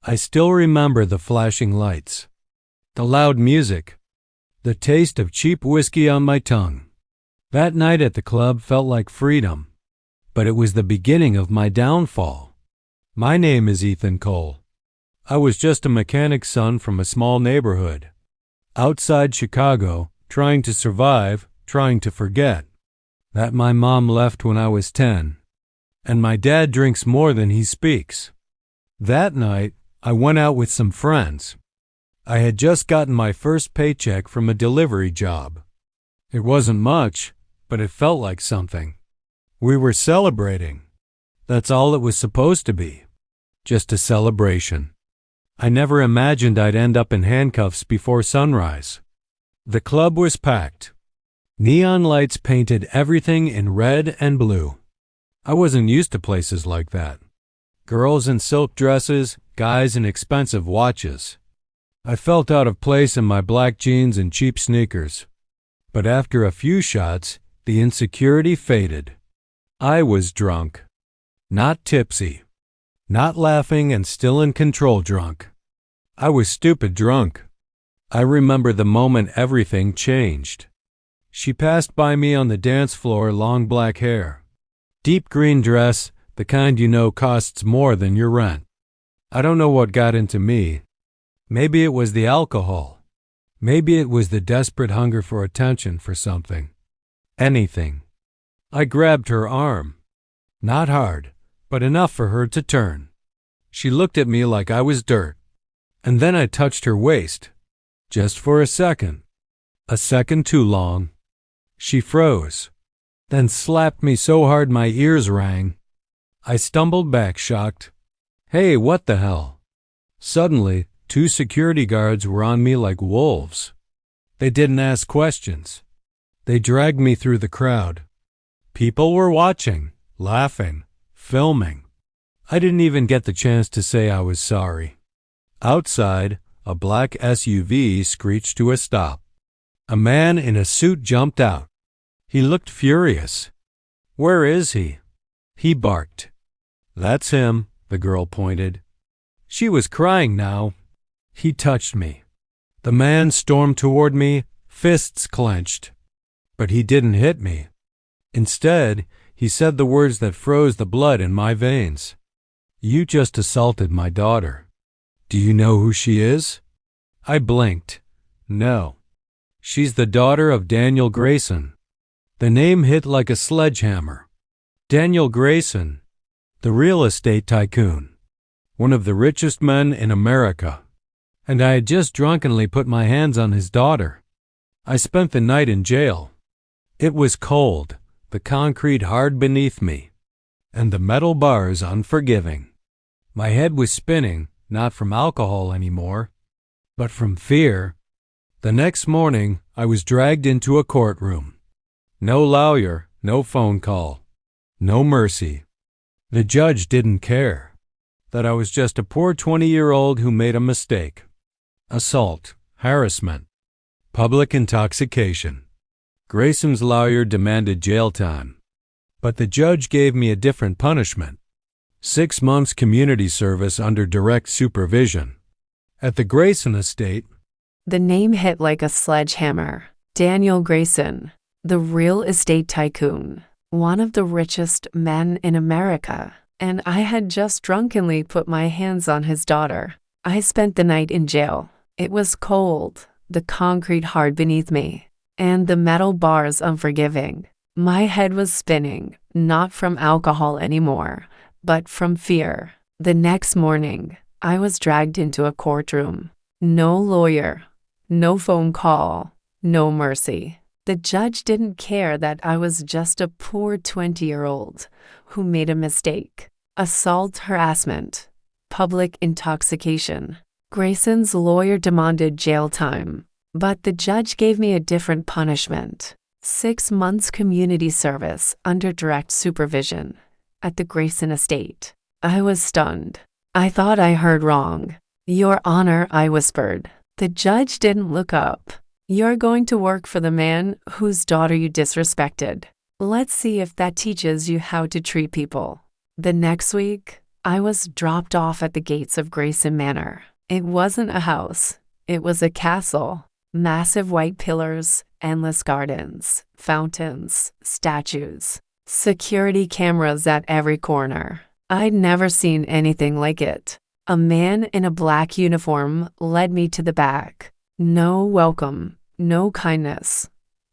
I still remember the flashing lights, the loud music, the taste of cheap whiskey on my tongue. That night at the club felt like freedom, but it was the beginning of my downfall. My name is Ethan Cole. I was just a mechanic's son from a small neighborhood, outside Chicago, trying to survive, trying to forget that my mom left when I was 10, and my dad drinks more than he speaks. That night, I went out with some friends. I had just gotten my first paycheck from a delivery job. It wasn't much, but it felt like something. We were celebrating. That's all it was supposed to be. Just a celebration. I never imagined I'd end up in handcuffs before sunrise. The club was packed. Neon lights painted everything in red and blue. I wasn't used to places like that. Girls in silk dresses, guys in expensive watches. I felt out of place in my black jeans and cheap sneakers. But after a few shots, the insecurity faded. I was drunk. Not tipsy. Not laughing and still in control drunk. I was stupid drunk. I remember the moment everything changed. She passed by me on the dance floor, long black hair. Deep green dress, the kind you know costs more than your rent. I don't know what got into me. Maybe it was the alcohol. Maybe it was the desperate hunger for attention, for something. Anything. I grabbed her arm. Not hard, but enough for her to turn. She looked at me like I was dirt. And then I touched her waist. Just for a second. A second too long. She froze. Then slapped me so hard my ears rang. I stumbled back, shocked. Hey, what the hell? Suddenly, 2 security guards were on me like wolves. They didn't ask questions. They dragged me through the crowd. People were watching, laughing, filming. I didn't even get the chance to say I was sorry. Outside, a black SUV screeched to a stop. A man in a suit jumped out. He looked furious. Where is he? He barked. That's him, the girl pointed. She was crying now. He touched me. The man stormed toward me, fists clenched. But he didn't hit me. Instead, he said the words that froze the blood in my veins. You just assaulted my daughter. Do you know who she is? I blinked. No. She's the daughter of Daniel Grayson. The name hit like a sledgehammer. Daniel Grayson, the real estate tycoon, one of the richest men in America. And I had just drunkenly put my hands on his daughter. I spent the night in jail. It was cold, the concrete hard beneath me, and the metal bars unforgiving. My head was spinning, not from alcohol anymore, but from fear. The next morning, I was dragged into a courtroom. No lawyer, no phone call, no mercy. The judge didn't care that I was just a poor 20-year-old who made a mistake. Assault, harassment, public intoxication. Grayson's lawyer demanded jail time, but the judge gave me a different punishment. 6 months community service under direct supervision. At the Grayson estate. The name hit like a sledgehammer. Daniel Grayson, the real estate tycoon, one of the richest men in America. And I had just drunkenly put my hands on his daughter. I spent the night in jail. It was cold, the concrete hard beneath me, and the metal bars unforgiving. My head was spinning, not from alcohol anymore, but from fear. The next morning, I was dragged into a courtroom. No lawyer, no phone call, no mercy. The judge didn't care that I was just a poor 20-year-old who made a mistake. Assault, harassment, public intoxication. Grayson's lawyer demanded jail time, but the judge gave me a different punishment. 6 months community service under direct supervision at the Grayson estate. I was stunned. I thought I heard wrong. Your Honor, I whispered. The judge didn't look up. You're going to work for the man whose daughter you disrespected. Let's see if that teaches you how to treat people. The next week, I was dropped off at the gates of Grayson Manor. It wasn't a house. It was a castle. Massive white pillars, endless gardens, fountains, statues, security cameras at every corner. I'd never seen anything like it. A man in a black uniform led me to the back. No welcome, no kindness,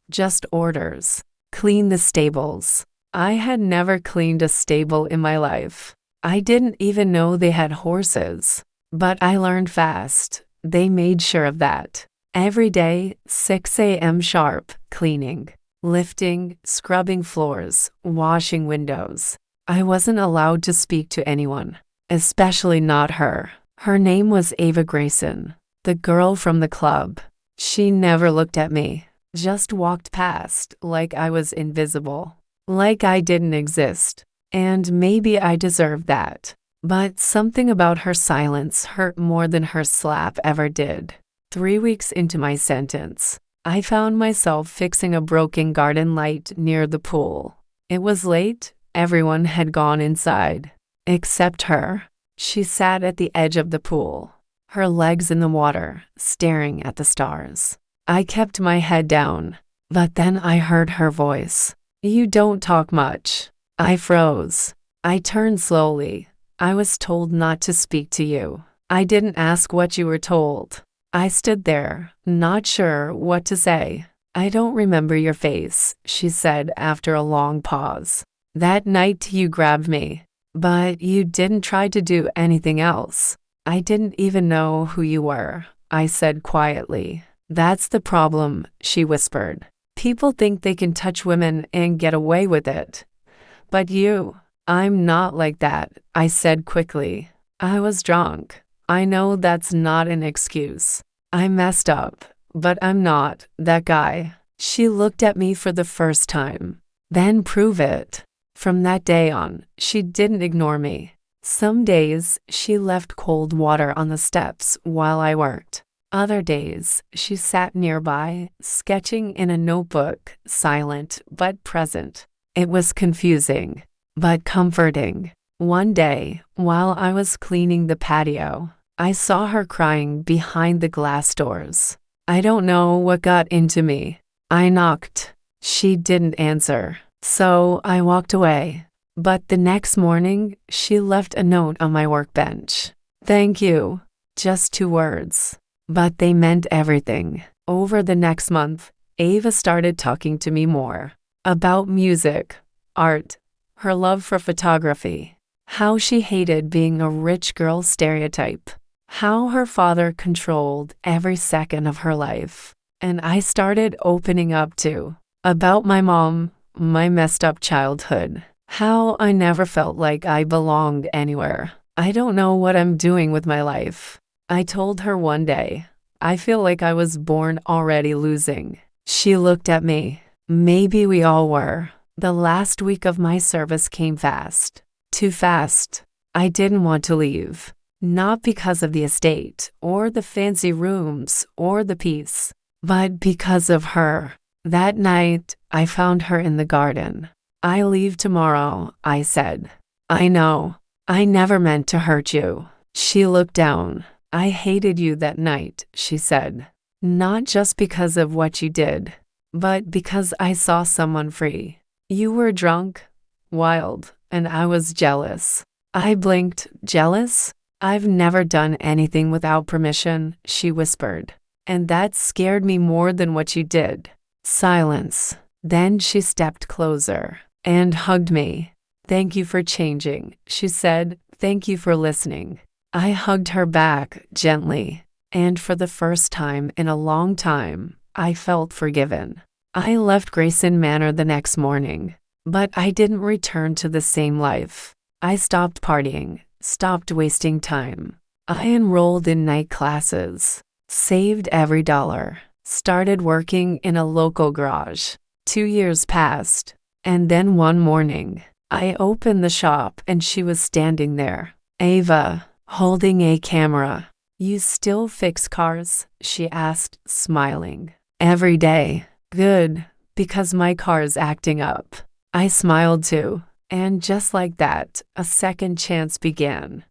just orders. Clean the stables. I had never cleaned a stable in my life. I didn't even know they had horses. But I learned fast. They made sure of that. Every day, 6 a.m. sharp, cleaning, lifting, scrubbing floors, washing windows. I wasn't allowed to speak to anyone, especially not her. Her name was Ava Grayson, the girl from the club. She never looked at me, just walked past like I was invisible, like I didn't exist. And maybe I deserved that. But something about her silence hurt more than her slap ever did. 3 weeks into my sentence, I found myself fixing a broken garden light near the pool. It was late. Everyone had gone inside, except her. She sat at the edge of the pool, her legs in the water, staring at the stars. I kept my head down, but then I heard her voice. "You don't talk much." I froze. I turned slowly. "I was told not to speak to you." I didn't ask what you were told. I stood there, not sure what to say. "I don't remember your face," she said after a long pause. "That night you grabbed me, but you didn't try to do anything else." "I didn't even know who you were," I said quietly. "That's the problem," she whispered. "People think they can touch women and get away with it. But you..." "I'm not like that," I said quickly. "I was drunk. I know that's not an excuse. I messed up, but I'm not that guy." She looked at me for the first time. "Then prove it." From that day on, she didn't ignore me. Some days, she left cold water on the steps while I worked. Other days, she sat nearby, sketching in a notebook, silent but present. It was confusing, but comforting. One day, while I was cleaning the patio, I saw her crying behind the glass doors. I don't know what got into me. I knocked. She didn't answer, so I walked away. But the next morning, she left a note on my workbench. "Thank you." Just 2 words. But they meant everything. Over the next month, Ava started talking to me more. About music, art, her love for photography, how she hated being a rich girl stereotype, how her father controlled every second of her life. And I started opening up too. About my mom, my messed up childhood, how I never felt like I belonged anywhere. "I don't know what I'm doing with my life." I told her one day. "I feel like I was born already losing." She looked at me. Maybe we all were. The last week of my service came fast. Too fast. I didn't want to leave. Not because of the estate, or the fancy rooms, or the peace, but because of her. That night, I found her in the garden. "I leave tomorrow," I said. "I know. I never meant to hurt you." She looked down. "I hated you that night," she said. "Not just because of what you did, but because I saw someone free. You were drunk, wild, and I was jealous." I blinked. "Jealous? I've never done anything without permission," she whispered. "And that scared me more than what you did." Silence. Then she stepped closer and hugged me. "Thank you for changing," she said. "Thank you for listening." I hugged her back gently, and for the first time in a long time, I felt forgiven. I left Grayson Manor the next morning, but I didn't return to the same life. I stopped partying, stopped wasting time. I enrolled in night classes, saved every dollar, started working in a local garage. 2 years passed, and then one morning, I opened the shop and she was standing there. Ava, holding a camera. "You still fix cars?" she asked, smiling. "Every day." "Good, because my car is acting up." I smiled too. And just like that, a second chance began.